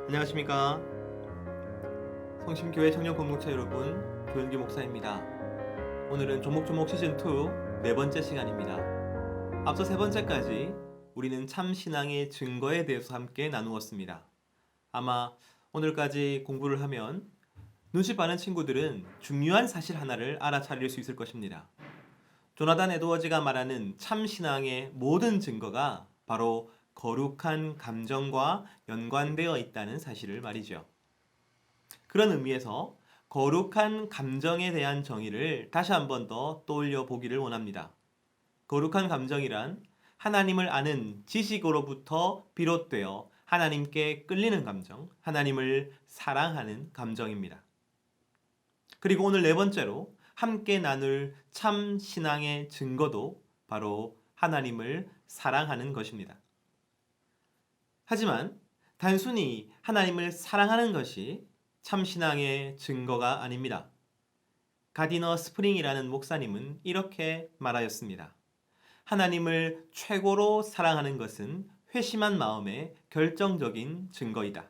안녕하십니까. 성심교회 청년 공동체 여러분, 조현기 목사입니다. 오늘은 조목조목 시즌2 네 번째 시간입니다. 앞서 세 번째까지 우리는 참신앙의 증거에 대해서 함께 나누었습니다. 아마 오늘까지 공부를 하면 눈치 빠른 친구들은 중요한 사실 하나를 알아차릴 수 있을 것입니다. 조나단 에드워즈가 말하는 참신앙의 모든 증거가 바로 거룩한 감정과 연관되어 있다는 사실을 말이죠. 그런 의미에서 거룩한 감정에 대한 정의를 다시 한 번 더 떠올려 보기를 원합니다. 거룩한 감정이란 하나님을 아는 지식으로부터 비롯되어 하나님께 끌리는 감정, 하나님을 사랑하는 감정입니다. 그리고 오늘 네 번째로 함께 나눌 참 신앙의 증거도 바로 하나님을 사랑하는 것입니다. 하지만 단순히 하나님을 사랑하는 것이 참신앙의 증거가 아닙니다. 가디너 스프링이라는 목사님은 이렇게 말하였습니다. 하나님을 최고로 사랑하는 것은 회심한 마음의 결정적인 증거이다.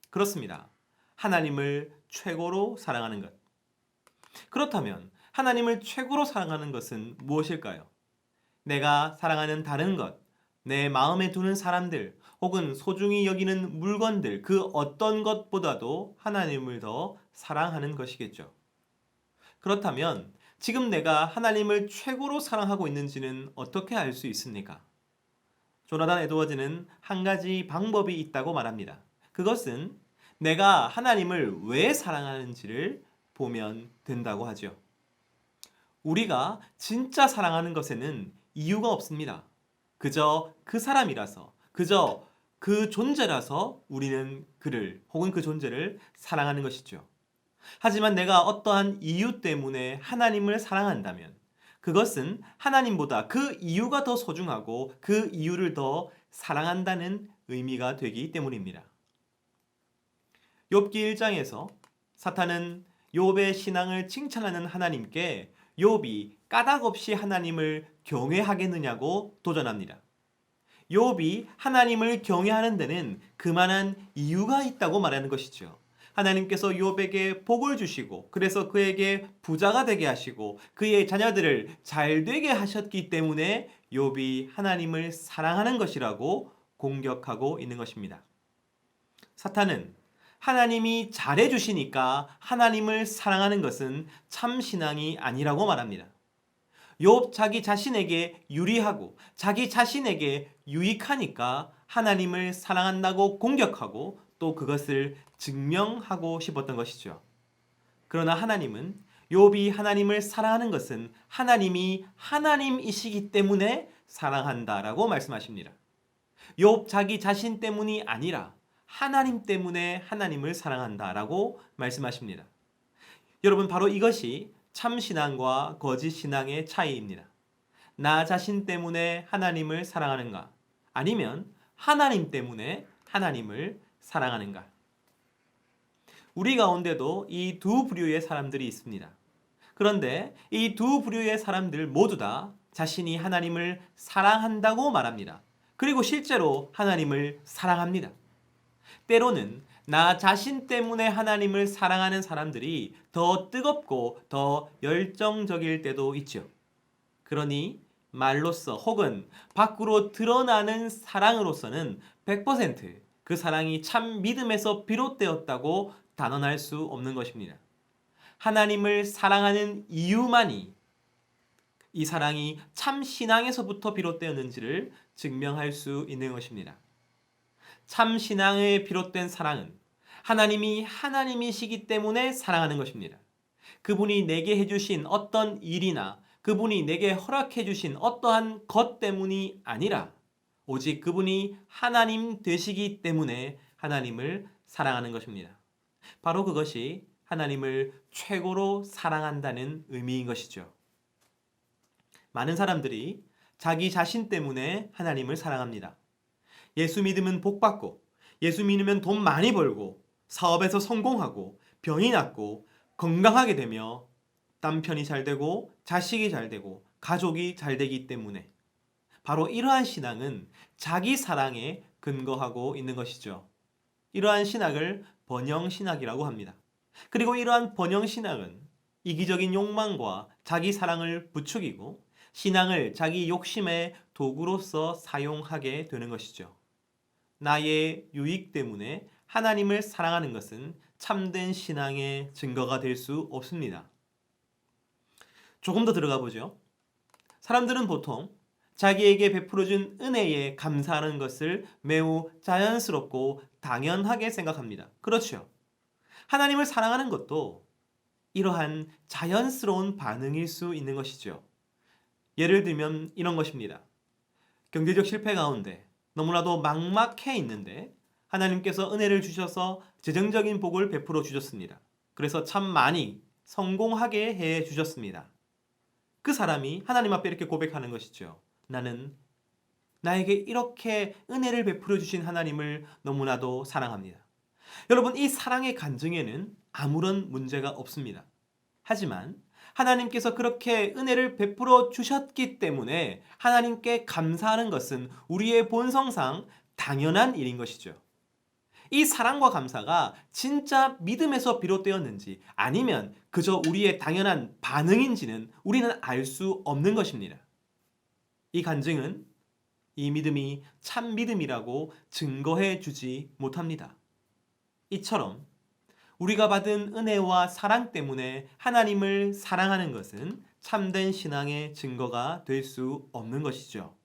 그렇습니다. 하나님을 최고로 사랑하는 것. 그렇다면 하나님을 최고로 사랑하는 것은 무엇일까요? 내가 사랑하는 다른 것, 내 마음에 두는 사람들, 혹은 소중히 여기는 물건들, 그 어떤 것보다도 하나님을 더 사랑하는 것이겠죠. 그렇다면 지금 내가 하나님을 최고로 사랑하고 있는지는 어떻게 알 수 있습니까? 조나단 에드워즈는 한 가지 방법이 있다고 말합니다. 그것은 내가 하나님을 왜 사랑하는지를 보면 된다고 하죠. 우리가 진짜 사랑하는 것에는 이유가 없습니다. 그저 그 사람이라서, 그저 그 존재라서 우리는 그를 혹은 그 존재를 사랑하는 것이죠. 하지만 내가 어떠한 이유 때문에 하나님을 사랑한다면 그것은 하나님보다 그 이유가 더 소중하고 그 이유를 더 사랑한다는 의미가 되기 때문입니다. 욥기 1장에서 사탄은 욥의 신앙을 칭찬하는 하나님께 욥이 까닭없이 하나님을 경외하겠느냐고 도전합니다. 욥이 하나님을 경외하는 데는 그만한 이유가 있다고 말하는 것이죠. 하나님께서 욥에게 복을 주시고 그래서 그에게 부자가 되게 하시고 그의 자녀들을 잘 되게 하셨기 때문에 욥이 하나님을 사랑하는 것이라고 공격하고 있는 것입니다. 사탄은 하나님이 잘해 주시니까 하나님을 사랑하는 것은 참 신앙이 아니라고 말합니다. 욥 자기 자신에게 유리하고 자기 자신에게 유익하니까 하나님을 사랑한다고 공격하고 또 그것을 증명하고 싶었던 것이죠. 그러나 하나님은 욥이 하나님을 사랑하는 것은 하나님이 하나님이시기 때문에 사랑한다라고 말씀하십니다. 욥 자기 자신 때문이 아니라 하나님 때문에 하나님을 사랑한다라고 말씀하십니다. 여러분, 바로 이것이 참신앙과 거짓신앙의 차이입니다. 나 자신 때문에 하나님을 사랑하는가? 아니면 하나님 때문에 하나님을 사랑하는가? 우리 가운데도 이 두 부류의 사람들이 있습니다. 그런데 이 두 부류의 사람들 모두 다 자신이 하나님을 사랑한다고 말합니다. 그리고 실제로 하나님을 사랑합니다. 때로는 나 자신 때문에 하나님을 사랑하는 사람들이 더 뜨겁고 더 열정적일 때도 있죠. 그러니 말로써 혹은 밖으로 드러나는 사랑으로서는 100%그 사랑이 참 믿음에서 비롯되었다고 단언할 수 없는 것입니다. 하나님을 사랑하는 이유만이 이 사랑이 참 신앙에서부터 비롯되었는지를 증명할 수 있는 것입니다. 참 신앙에 비롯된 사랑은 하나님이 하나님이시기 때문에 사랑하는 것입니다. 그분이 내게 해주신 어떤 일이나 그분이 내게 허락해 주신 어떠한 것 때문이 아니라 오직 그분이 하나님 되시기 때문에 하나님을 사랑하는 것입니다. 바로 그것이 하나님을 최고로 사랑한다는 의미인 것이죠. 많은 사람들이 자기 자신 때문에 하나님을 사랑합니다. 예수 믿으면 복 받고, 예수 믿으면 돈 많이 벌고, 사업에서 성공하고, 병이 낫고, 건강하게 되며 남편이 잘 되고, 자식이 잘 되고, 가족이 잘 되기 때문에 바로 이러한 신앙은 자기 사랑에 근거하고 있는 것이죠. 이러한 신학을 번영신학이라고 합니다. 그리고 이러한 번영신학은 이기적인 욕망과 자기 사랑을 부추기고 신앙을 자기 욕심의 도구로서 사용하게 되는 것이죠. 나의 유익 때문에 하나님을 사랑하는 것은 참된 신앙의 증거가 될 수 없습니다. 조금 더 들어가 보죠. 사람들은 보통 자기에게 베풀어준 은혜에 감사하는 것을 매우 자연스럽고 당연하게 생각합니다. 그렇죠. 하나님을 사랑하는 것도 이러한 자연스러운 반응일 수 있는 것이죠. 예를 들면 이런 것입니다. 경제적 실패 가운데 너무나도 막막해 있는데 하나님께서 은혜를 주셔서 재정적인 복을 베풀어 주셨습니다. 그래서 참 많이 성공하게 해 주셨습니다. 그 사람이 하나님 앞에 이렇게 고백하는 것이죠. 나는 나에게 이렇게 은혜를 베풀어 주신 하나님을 너무나도 사랑합니다. 여러분, 이 사랑의 간증에는 아무런 문제가 없습니다. 하지만 하나님께서 그렇게 은혜를 베풀어 주셨기 때문에 하나님께 감사하는 것은 우리의 본성상 당연한 일인 것이죠. 이 사랑과 감사가 진짜 믿음에서 비롯되었는지 아니면 그저 우리의 당연한 반응인지는 우리는 알 수 없는 것입니다. 이 간증은 이 믿음이 참 믿음이라고 증거해 주지 못합니다. 이처럼 우리가 받은 은혜와 사랑 때문에 하나님을 사랑하는 것은 참된 신앙의 증거가 될 수 없는 것이죠.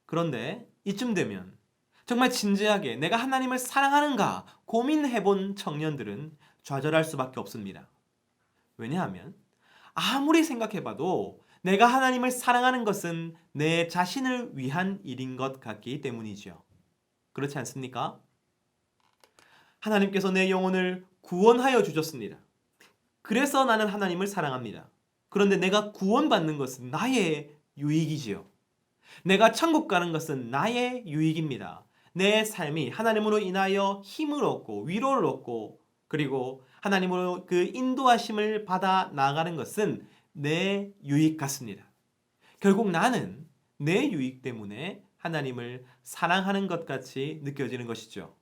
그런데 이쯤 되면 정말 진지하게 내가 하나님을 사랑하는가 고민해 본 청년들은 좌절할 수밖에 없습니다. 왜냐하면 아무리 생각해 봐도 내가 하나님을 사랑하는 것은 내 자신을 위한 일인 것 같기 때문이죠. 그렇지 않습니까? 하나님께서 내 영혼을 구원하여 주셨습니다. 그래서 나는 하나님을 사랑합니다. 그런데 내가 구원받는 것은 나의 유익이지요. 내가 천국 가는 것은 나의 유익입니다. 내 삶이 하나님으로 인하여 힘을 얻고 위로를 얻고 그리고 하나님으로 그 인도하심을 받아 나아가는 것은 내 유익 같습니다. 결국 나는 내 유익 때문에 하나님을 사랑하는 것 같이 느껴지는 것이죠.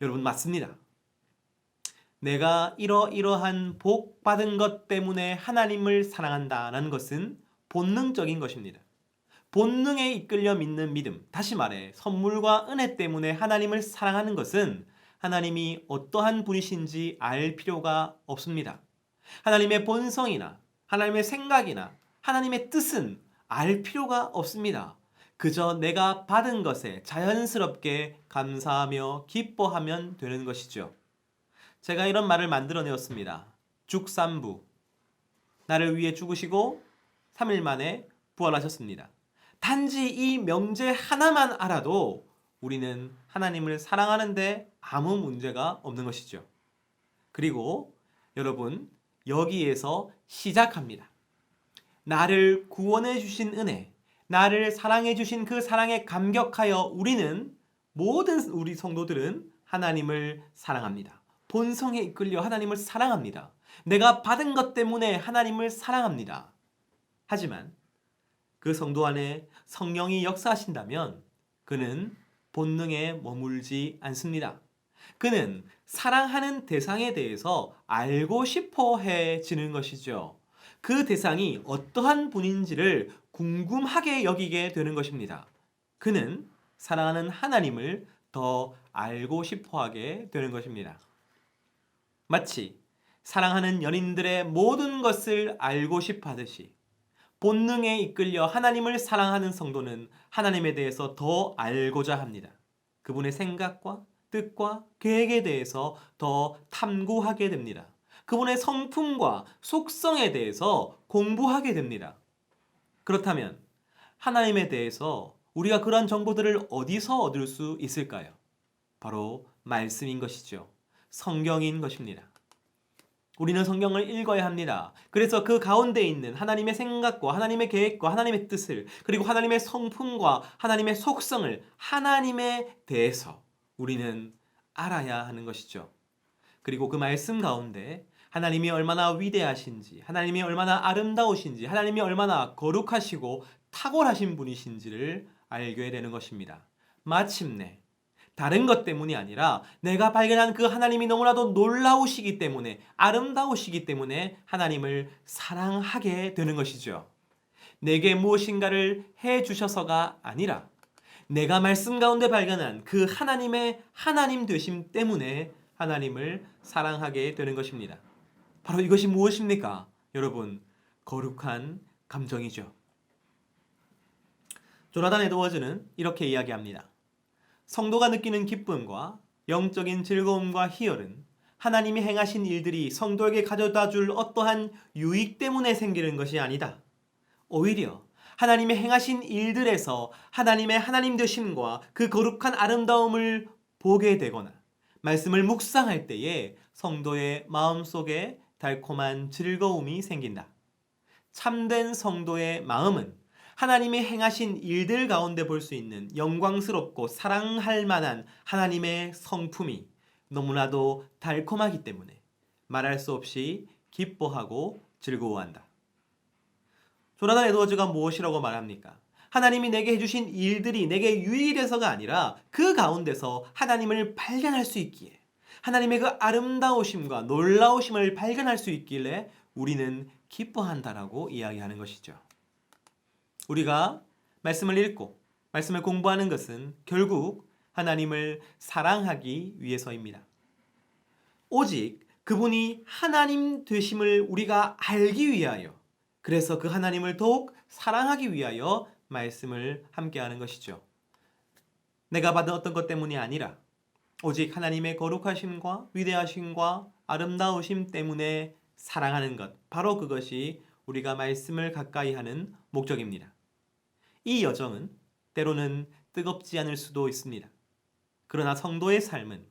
여러분, 맞습니다. 내가 이러이러한 복 받은 것 때문에 하나님을 사랑한다라는 것은 본능적인 것입니다. 본능에 이끌려 믿는 믿음, 다시 말해 선물과 은혜 때문에 하나님을 사랑하는 것은 하나님이 어떠한 분이신지 알 필요가 없습니다. 하나님의 본성이나 하나님의 생각이나 하나님의 뜻은 알 필요가 없습니다. 그저 내가 받은 것에 자연스럽게 감사하며 기뻐하면 되는 것이죠. 제가 이런 말을 만들어내었습니다. 죽삼부. 나를 위해 죽으시고 3일 만에 부활하셨습니다. 단지 이 명제 하나만 알아도 우리는 하나님을 사랑하는데 아무 문제가 없는 것이죠. 그리고 여러분, 여기에서 시작합니다. 나를 구원해 주신 은혜, 나를 사랑해 주신 그 사랑에 감격하여 모든 우리 성도들은 하나님을 사랑합니다. 본성에 이끌려 하나님을 사랑합니다. 내가 받은 것 때문에 하나님을 사랑합니다. 하지만 그 성도 안에 성령이 역사하신다면 그는 본능에 머물지 않습니다. 그는 사랑하는 대상에 대해서 알고 싶어 해지는 것이죠. 그 대상이 어떠한 분인지를 궁금하게 여기게 되는 것입니다. 그는 사랑하는 하나님을 더 알고 싶어 하게 되는 것입니다. 마치 사랑하는 연인들의 모든 것을 알고 싶어 하듯이 본능에 이끌려 하나님을 사랑하는 성도는 하나님에 대해서 더 알고자 합니다. 그분의 생각과 뜻과 계획에 대해서 더 탐구하게 됩니다. 그분의 성품과 속성에 대해서 공부하게 됩니다. 그렇다면 하나님에 대해서 우리가 그런 정보들을 어디서 얻을 수 있을까요? 바로 말씀인 것이죠. 성경인 것입니다. 우리는 성경을 읽어야 합니다. 그래서 그 가운데 있는 하나님의 생각과 하나님의 계획과 하나님의 뜻을 그리고 하나님의 성품과 하나님의 속성을 하나님에 대해서 우리는 알아야 하는 것이죠. 그리고 그 말씀 가운데 하나님이 얼마나 위대하신지, 하나님이 얼마나 아름다우신지, 하나님이 얼마나 거룩하시고 탁월하신 분이신지를 알게 되는 것입니다. 마침내 다른 것 때문이 아니라 내가 발견한 그 하나님이 너무나도 놀라우시기 때문에, 아름다우시기 때문에 하나님을 사랑하게 되는 것이죠. 내게 무엇인가를 해 주셔서가 아니라 내가 말씀 가운데 발견한 그 하나님의 하나님 되심 때문에 하나님을 사랑하게 되는 것입니다. 바로 이것이 무엇입니까? 여러분, 거룩한 감정이죠. 조나단 에드워즈는 이렇게 이야기합니다. 성도가 느끼는 기쁨과 영적인 즐거움과 희열은 하나님이 행하신 일들이 성도에게 가져다 줄 어떠한 유익 때문에 생기는 것이 아니다. 오히려 하나님이 행하신 일들에서 하나님의 하나님 되심과 그 거룩한 아름다움을 보게 되거나 말씀을 묵상할 때에 성도의 마음속에 달콤한 즐거움이 생긴다. 참된 성도의 마음은 하나님이 행하신 일들 가운데 볼 수 있는 영광스럽고 사랑할 만한 하나님의 성품이 너무나도 달콤하기 때문에 말할 수 없이 기뻐하고 즐거워한다. 조나단 에드워즈가 무엇이라고 말합니까? 하나님이 내게 해주신 일들이 내게 유익이 돼서가 아니라 그 가운데서 하나님을 발견할 수 있기에, 하나님의 그 아름다우심과 놀라우심을 발견할 수 있길래 우리는 기뻐한다라고 이야기하는 것이죠. 우리가 말씀을 읽고 말씀을 공부하는 것은 결국 하나님을 사랑하기 위해서입니다. 오직 그분이 하나님 되심을 우리가 알기 위하여, 그래서 그 하나님을 더욱 사랑하기 위하여 말씀을 함께하는 것이죠. 내가 받은 어떤 것 때문이 아니라 오직 하나님의 거룩하심과 위대하심과 아름다우심 때문에 사랑하는 것, 바로 그것이 우리가 말씀을 가까이 하는 목적입니다. 이 여정은 때로는 뜨겁지 않을 수도 있습니다. 그러나 성도의 삶은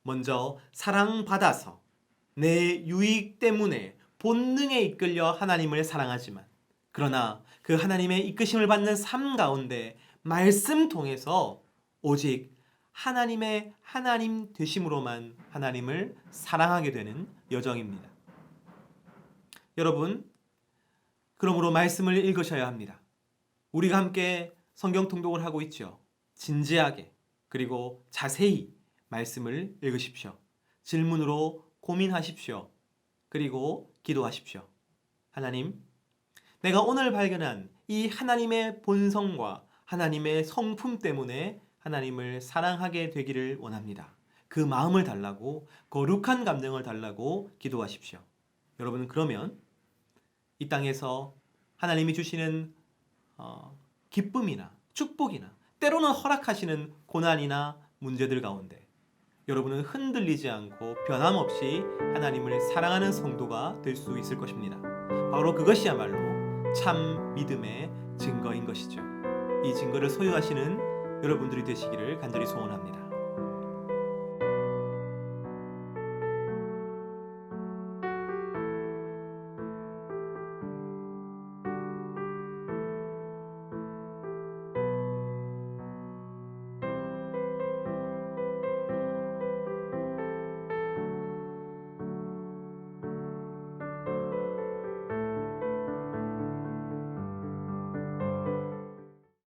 먼저 사랑받아서 내 유익 때문에 본능에 이끌려 하나님을 사랑하지만, 그러나 그 하나님의 이끄심을 받는 삶 가운데 말씀 통해서 오직 하나님의 하나님 되심으로만 하나님을 사랑하게 되는 여정입니다. 여러분, 그러므로 말씀을 읽으셔야 합니다. 우리가 함께 성경 통독을 하고 있죠. 진지하게 그리고 자세히 말씀을 읽으십시오. 질문으로 고민하십시오. 그리고 기도하십시오. 하나님, 내가 오늘 발견한 이 하나님의 본성과 하나님의 성품 때문에 하나님을 사랑하게 되기를 원합니다. 그 마음을 달라고, 거룩한 감정을 달라고 기도하십시오. 여러분, 그러면 이 땅에서 하나님이 주시는 기쁨이나 축복이나 때로는 허락하시는 고난이나 문제들 가운데 여러분은 흔들리지 않고 변함없이 하나님을 사랑하는 성도가 될 수 있을 것입니다. 바로 그것이야말로 참 믿음의 증거인 것이죠. 이 증거를 소유하시는 여러분들이 되시기를 간절히 소원합니다.